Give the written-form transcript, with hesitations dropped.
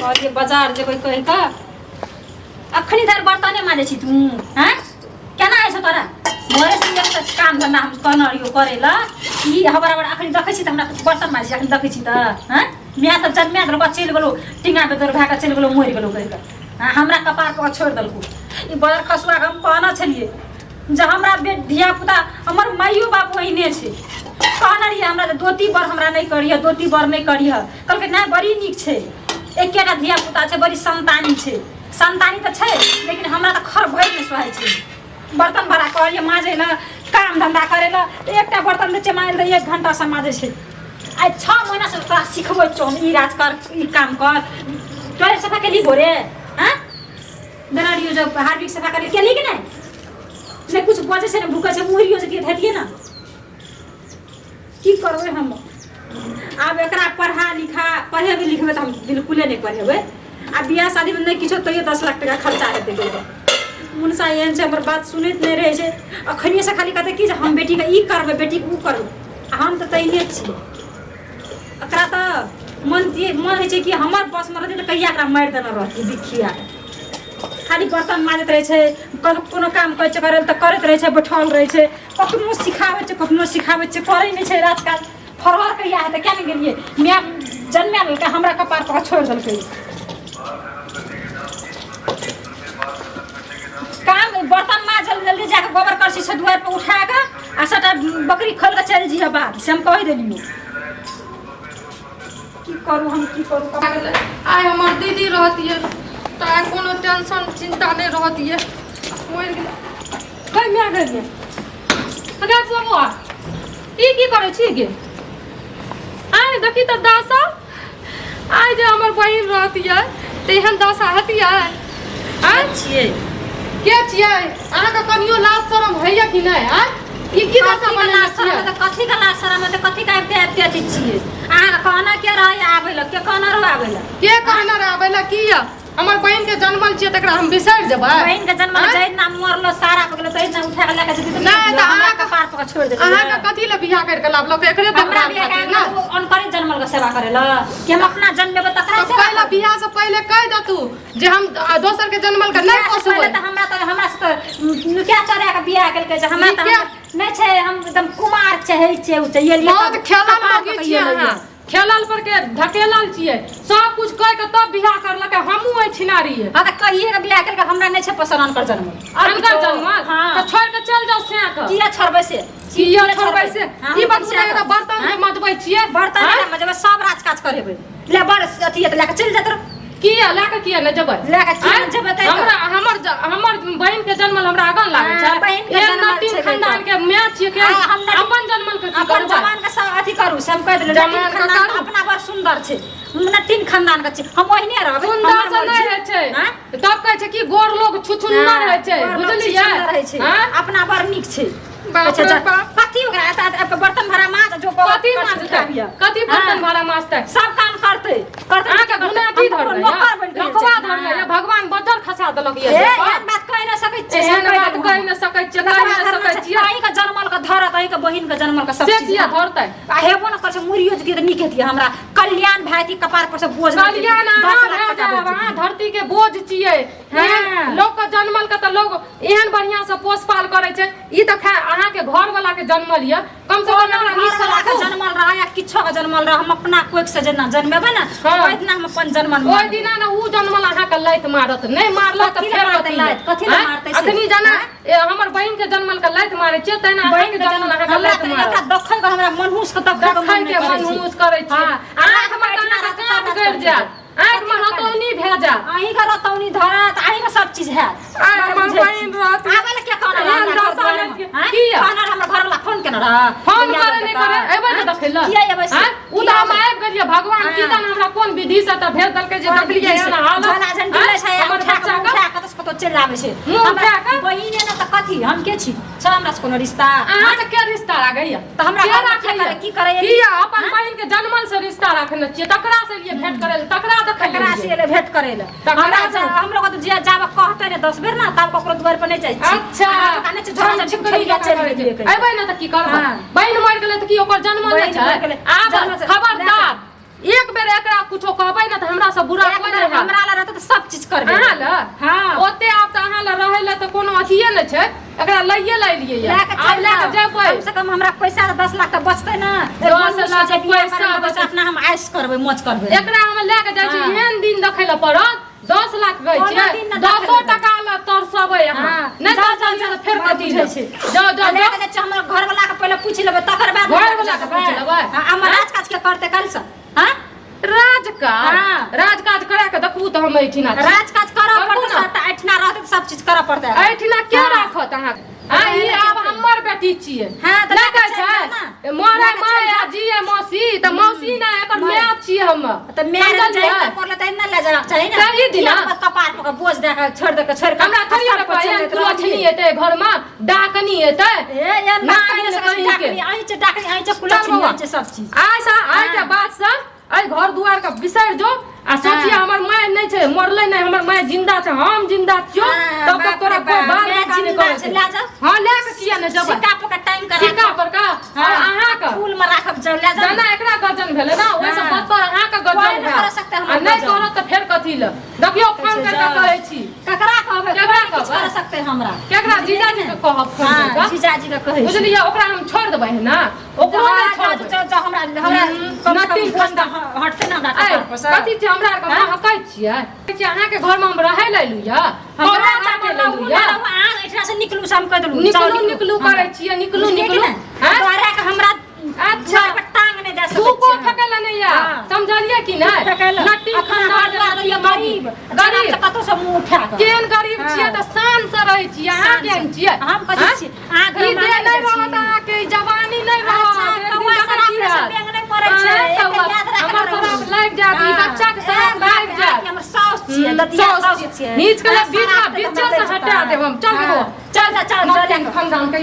और ये बाजार जेबै कहि का अखनी धर बर्तने माजे छी तू हैं केना आइछ तोरा मोरे से एक काम धंधा हम कनरियो करेला ई हमरा बड़ा अखनी देखै छी त हमरा बर्तन माजे अखनी देखै छी त हैं मिया त जन्मिया दलको चल गेलो टिंगा पे दर भाका चल गेलो मोरि गेलो कहि का हमरा कपार पर छोड़ दलको ई बड़ खसुआ हम कहना छलिए जे हमरा धिया पुता हमर माइयो बाप ओहिने छै कहना रहिए हमरा दोती बर हमरा नहीं करिए दोती बर नहीं करिए कल के ना बड़ी निक छै एकेटा धिया पुता छै बड़ी संतानी छै संतानी त छै लेकिन हमरा त खर भइ नै सोहाय छै बर्तन भरा करिए माजे ल काम धंधा करे ल एकटा बर्तन में चमाइल त 1 घंटा से माजे छै आई 6 महीना से तोरा सिखबै चोन ई राज कर ई काम कर तोरे सफा के ली भोरे हां दरारियो जब हार्दिक सफा कर के ली कि नहीं ने कुछ बचे से भूखा से मुहरियो से के धतिए ना की करबे हम अब एकरा पढ़ा लिखा पढ़े भी लिखबे त हम बिल्कुल नहीं पढ़ेबे आ बियाह शादी में नहीं किछो तइयो 10 लाख टका खर्चा हेते देबे मुनसा एहन से हमर बात सुनैत नहीं रहे छै अखनिए से खाली कहते कि हम बेटी के ई करबे बेटी के ऊ करबे हम त तइने छी एकरा त मन है छै कि हमर बस में रहते त कहिया एकरा मार देना रहती बिखिया खाली बर्तन माजत रहे छै कोनो काम कहै छै करे त करत रहे छै बैठल रहे छै कखनो सिखाबै छै करे नहीं छै राजकाज फरवर कहिया है त क्या नहीं गेलिए मियां जन्मे ललका हमरा कपार पर छोड़ दलकै काम बर्तन माज जल्दी जाके गोबर करसी से दुआर पर उठा के आ सटा बकरी खोल के चल जी बाहर से हम कह देलियो की करू हम की करू आइ हमर दीदी रहती है तो आइ कोनो टेंशन चिंता नहीं रहती है गई मियां अगर बाबू ई की करे छी गे आइ देखी त दासा आइ जे हमर बहिन रहती है तेहन दासा हती है छिए के छिए अहाँ के कनियो लाज शरम होइया कि नहीं आ ई की दासा बना छिए त कथि का लाज शरम त कथि का आते छिए अहाँ कहना के रह आबै ल के कहना रह आबै ल के कहना रह आबै ल की हमर बहिन के जन्मल छिए तकरा हम बिसर जेबै बहिन के जन्मल जै ना मरलो सारा पगलो तै ना उठा के लेके जति नहीं त हमरा के पार पर छोड़ दे अहाँ के कथि ल बियाह कर के लाभलो के एकरे त हमरा बियाह के ना अनकरी जन्मल के सेवा करे ल कि हम अपना जन्मेबे तकरा से पहले बियाह से पहले कह द तू जे हम दोसर के जन्मल के नहीं पोसबै त हमरा से त क्या चढ़ा के बियाह केल के हमरा त नहीं छै हम एकदम कुमार चहै छै उ चाहिए बहुत खेलल लगी छिए अहाँ खेलल पर के ढकेलल छिए सब कुछ कह के तब बियाह करलक हमहू है छिनारी है हां त कहिए के बियाह केल के हमरा नहीं छै पसंद अनकर जन्म अनकर जन्म त छोड़ के चल जाओ से का किया छोड़बै से किया छोड़बै से ई बात सुना के बर्तन के मजबै छिए बर्तन में जब सब राज काज करेबै ले बड़ अथी त लेके चल जात किया लाके किया न जबै लेके किया जबै त हमर बहिन के जन्मल हमरा आगन लागे छै बहिन के जन्मल छै खानदान के मैच छिए के अपन जन्मल के अपन जवान के सब अथी करू से हम कह देले जवान का करू अपना बड़ सुंदर छै हमरा 3 खानदान के छै हम ओहिने रहबै सुंदर से नहीं है छै तब कहै छै कि गोर लोग छुछुन्नर है छै बुझलिए अपना बड़ नीक छै अच्छा कथी ओकरा बर्तन भरा माज जो कथी बर्तन भरा माजतै सब काम करते अहाँ के गुना की धरले लखवा धरले या भगवान बजर खसा देलक ये एहन बात कहि न सकै छै एहन बात कहि न सकै छै कहि न सकै छी आई के जन्मल के धरत आई के बहिन के जन्मल के सब चीज से धरतै आ हेबो न कर छै मुरियो के नीक हेती हमरा कल्याण भाई कपार पर से बोझ कल्याण अहाँ धरती के बोझ छिए लोग के जन्मल के त लोग एहन बढ़िया से पोसपाल करे छै ई त अहाँ के घर वाला के जन्मल या कम से कम हमरा 20 साल के जन्मल रहा या किछो के जन्मल रहा हम अपना कोइक से जेना जन्मेबे ना ओइ दिना हम अपन जन्मल ओइ दिना ना उ जन्मल अहाँ के लैत मारत नहीं मारला त फेर कथि ल मारतै अखनी जाना हमर बहिन के जन्मल के लैत मारे छै तैना बहिन के जन्मल अहाँ के लैत मारत एकरा देखै के हमरा मनहूस के तब देखै के मनहूस करै छी अहाँ हमर गाना का काम कर जात आँख में रतौनी भेजा अहीं का रतौनी धरत अहीं में सब चीज है हमर बहिन रहत आबे के कहना की खाना हमरा घर वाला फोन केना रहा फोन करे नहीं करे एबे त देखैला किया एबे से उ त हम आबि गेलिए भगवान की जान हमरा कोन विधि से त भेज दलकै जे देखलिए एना हाल जना जन दिले छै हमर बच्चा का कतो चल आबे छै हमरा बहिने न त कथी हम के छी चल हमरा कोनो रिश्ता अहाँ से के रिश्ता लागैया त हमरा के राखैया की करे किया अपन बहिन के जन्मल से रिश्ता राखने छिए तकरा से लिए भेंट करे तकरा तकरा से ले भेंट करे ले हम लोग तो जे जाब कहते ने 10 बेर ना तब ककरो द्वार पर नहीं जाय छी अच्छा काने से झड़ झड़ खरी के चल एबै ना त की करब बहिन मर गेलै त की ओकर जन्म नहीं छै आ खबरदार एक बेर एकरा कुछो कहबै ना त हमरा से बुरा कोइ नै है। हमरा ला रहत त सब चीज करबे अहाँ ल हां ओते आब त अहाँ ल रहै ल त कोनो अथिए नै छै। एकरा लइए लियै या आब लेके जेबै कम से कम हमरा पैसा 10 लाख त बचतै ना। 10 लाख पैसा बस अपना हम आइस करबै मौज करबै। एकरा हम लेके जाइ छी एहन दिन देखै ल पड़त 10 लाख गई छै 10 टका ल तरसबै अहाँ नै तरसबै त फेर कथि छै। जाओ जाओ लेके जाइ छी हमर घर वाला के पहिले पूछ लेबै तकर बाद घर वाला के पूछ लेबै। हां हमर राज काज के करते कल से हां राजकाज करा के देखू त हम ऐठिना राज काज करब पड़त सबटा ऐठना रहत त सब चीज करब पड़तै। ऐठिना के राखत अहाँ ई आब हमर बेटी छियै। हां त लगे छै मोरे माय आ जीए मौसी त मौसी ना एकर माय छियै हम त मेरे जाय त पड़ले त न ले जाना चाहिए ना। ई दिन कपार पर बोझ दे के छोड़ दे के छोड़ के हमरा थोड़ी न पहले कुलछनी एते घर में डाकनी एते ए यार नानी से डाकनी आई च कुलछनी आई च सब चीज आइ के बात से आई घर दुआर का बिसर जो आ सोचिया हमर माय नै छै मरले नै हमर माय जिंदा छै हम जिंदा छियो तब तक तोरा कोई बाल बच्चा नै करे छै। ले जा हां ले के किया नै जब सिक्का पर का टाइम करा सिक्का पर का और अहाँ का फूल में राखब जब ले जा ना एकरा गजन भेले ना ओइ से पत्ता अहाँ का गजन है कर सकते हम नै करो त फेर कथि ल देखियो फोन कर के कहै छी ककरा कहबै केकरा कर सकते हमरा केकरा जीजाजी के कहब फोन कर के जीजाजी के कहै बुझलिए ओकरा हम छोड़ देबै ना ओकरो नै छोड़ हमरा नटी ठंडा हटते ना हमरा पर से कथि छै हमरा के हकै छियै कि अहाँ के घर में हम रहै लैलु या हमरा के लैलु या आ एठना से निकलू से हम कह देलु निकलू करै छियै निकलू हां तोरा के हमरा अच्छा टांग नै दे तू को ठकला नै या समझलिए कि नै नटी खंडा गरीब गरीब कतो से मुंह उठा के केन गरीब छियै त शान से रहै छियै अहाँ केन छियै हम कथि छी आ घर में नै रहत अहाँ के जवानी नै रहत बेंग नै पड़ै छै हमर शराब लाग जात ई बच्चा के शराब लाग जात हमर साउस छियै ददिया साउस छियै नीच के बीच से हटा देब हम चल चल खानदान के